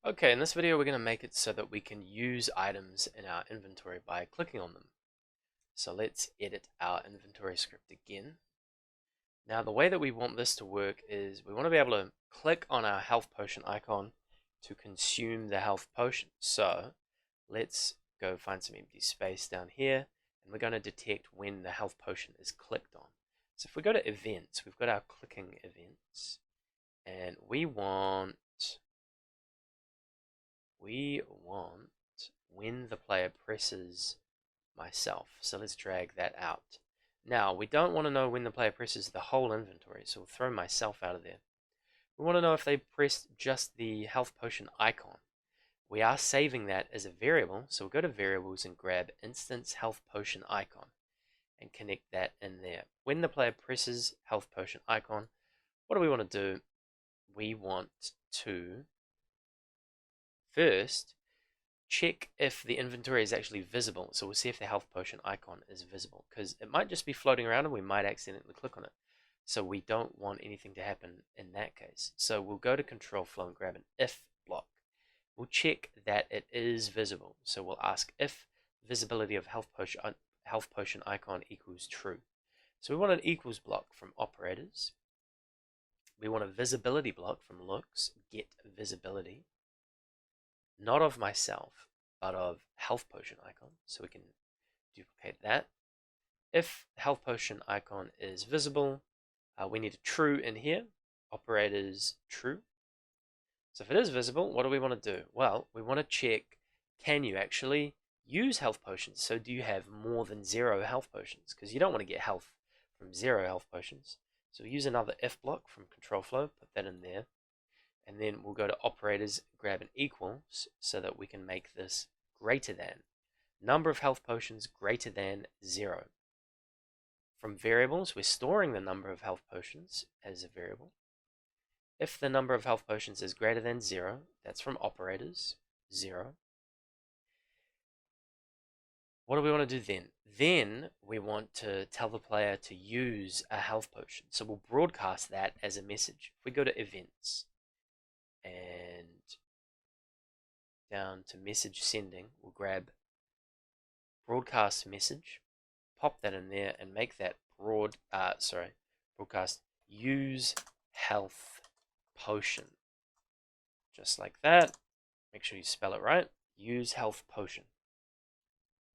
Okay, in this video we're going to make it so that we can use items in our inventory by clicking on them. So let's edit our inventory script again. Now the way that we want this to work is we want to be able to click on our health potion icon to consume the health potion. So let's go find some empty space down here, and we're going to detect when the health potion is clicked on. So if we go to events, we've got our clicking events, and we want when the player presses myself. So let's drag that out. Now we don't want to know when the player presses the whole inventory, so we'll throw myself out of there. We want to know if they pressed just the health potion icon. We are saving that as a variable, so we'll go to variables and grab instance health potion icon and connect that in there. When the player presses health potion icon, what do we want to do? We want to first check if the inventory is actually visible. So we'll see if the health potion icon is visible, because it might just be floating around and we might accidentally click on it. So we don't want anything to happen in that case. So we'll go to control flow and grab an if block. We'll check that it is visible. So we'll ask if visibility of health potion icon equals true. So we want an equals block from operators. We want a visibility block from looks, get visibility. Not of myself, but of health potion icon. So we can duplicate that. If the health potion icon is visible, we need a true in here. Operators true. So if it is visible, what do we want to do? Well, we want to check, can you actually use health potions? So do you have more than 0 health potions? Because you don't want to get health from 0 health potions. So we'll use another if block from control flow, put that in there. And then we'll go to operators, grab an equals, so that we can make this greater than. Number of health potions greater than 0. From variables, we're storing the number of health potions as a variable. If the number of health potions is greater than 0, that's from operators, 0. What do we want to do then? Then we want to tell the player to use a health potion. So we'll broadcast that as a message. If we go to events, and down to message sending, we'll grab broadcast message, pop that in there, and make that broadcast use health potion, just like that. Make sure you spell it right. Use health potion.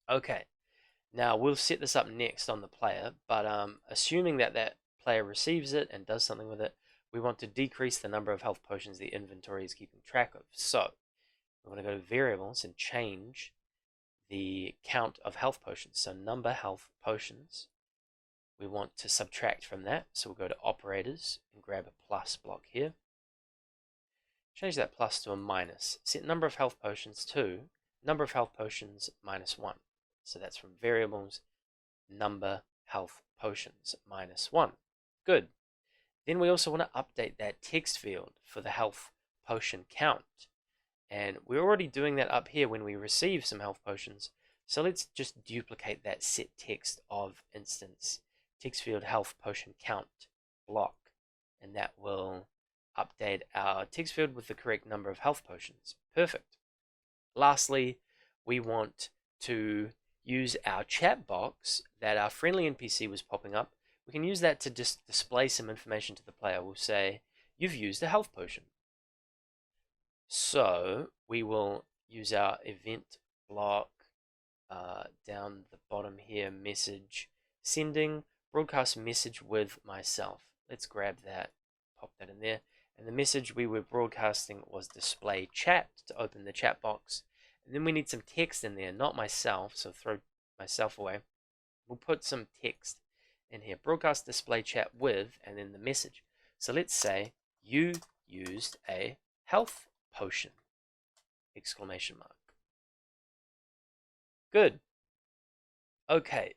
Okay, now we'll set this up next on the player, but assuming that that player receives it and does something with it, we want to decrease the number of health potions the inventory is keeping track of. So we want to go to variables and change the count of health potions. So number health potions, we want to subtract from that. So we'll go to operators and grab a plus block here. Change that plus to a minus. Set number of health potions to number of health potions minus 1. So that's from variables, number health potions minus 1. Good. Then we also want to update that text field for the health potion count. And we're already doing that up here when we receive some health potions. So let's just duplicate that set text of instance text field health potion count block. And that will update our text field with the correct number of health potions. Perfect. Lastly, we want to use our chat box that our friendly NPC was popping up. We can use that to just display some information to the player. We'll say, you've used a health potion. So we will use our event block down the bottom here, message sending, broadcast message with myself. Let's grab that, pop that in there. And the message we were broadcasting was display chat to open the chat box. And then we need some text in there, not myself, so throw myself away. We'll put some text in here, broadcast display chat with, and then the message. So let's say you used a health potion, exclamation mark. Good. Okay,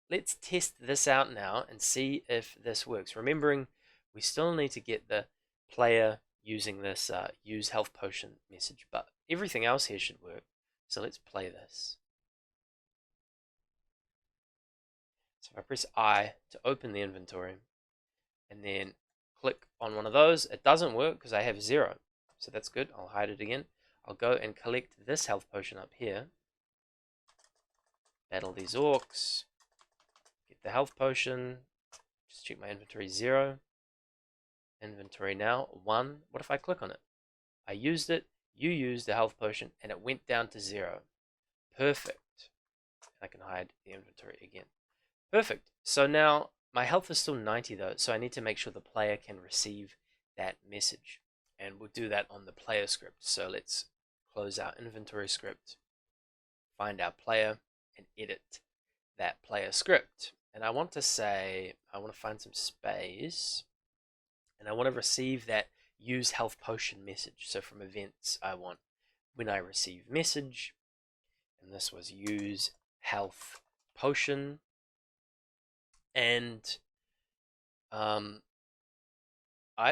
let's test this out now and see if this works. Remembering, we still need to get the player using this use health potion message, but everything else here should work. So let's play this. So if I press I to open the inventory and then click on one of those, it doesn't work because I have 0. So that's good. I'll hide it again. I'll go and collect this health potion up here. Battle these orcs. Get the health potion. Just check my inventory, 0. Inventory now, 1. What if I click on it? I used it, you used the health potion, and it went down to 0. Perfect. I can hide the inventory again. Perfect. So now my health is still 90 though, so I need to make sure the player can receive that message. And we'll do that on the player script. So let's close our inventory script, find our player, and edit that player script. And I want to say, I want to find some space, and I want to receive that use health potion message. So from events, I want when I receive message, and this was use health potion, and I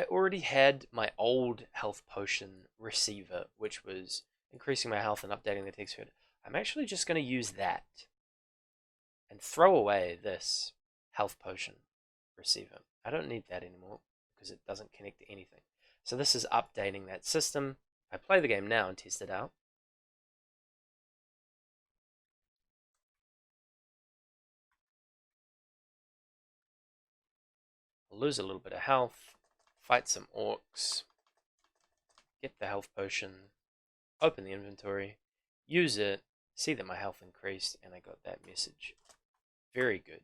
already had my old health potion receiver, which was increasing my health and updating the text field. I'm actually just going to use that and throw away this health potion receiver. I don't need that anymore because it doesn't connect to anything. So this is updating that system. I play the game now and test it out. I'll lose a little bit of health, fight some orcs, get the health potion, open the inventory, use it, see that my health increased, and I got that message. Very good.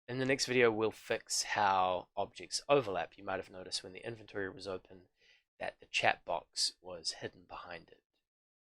In the next video, we'll fix how objects overlap. You might have noticed when the inventory was open that the chat box was hidden behind it.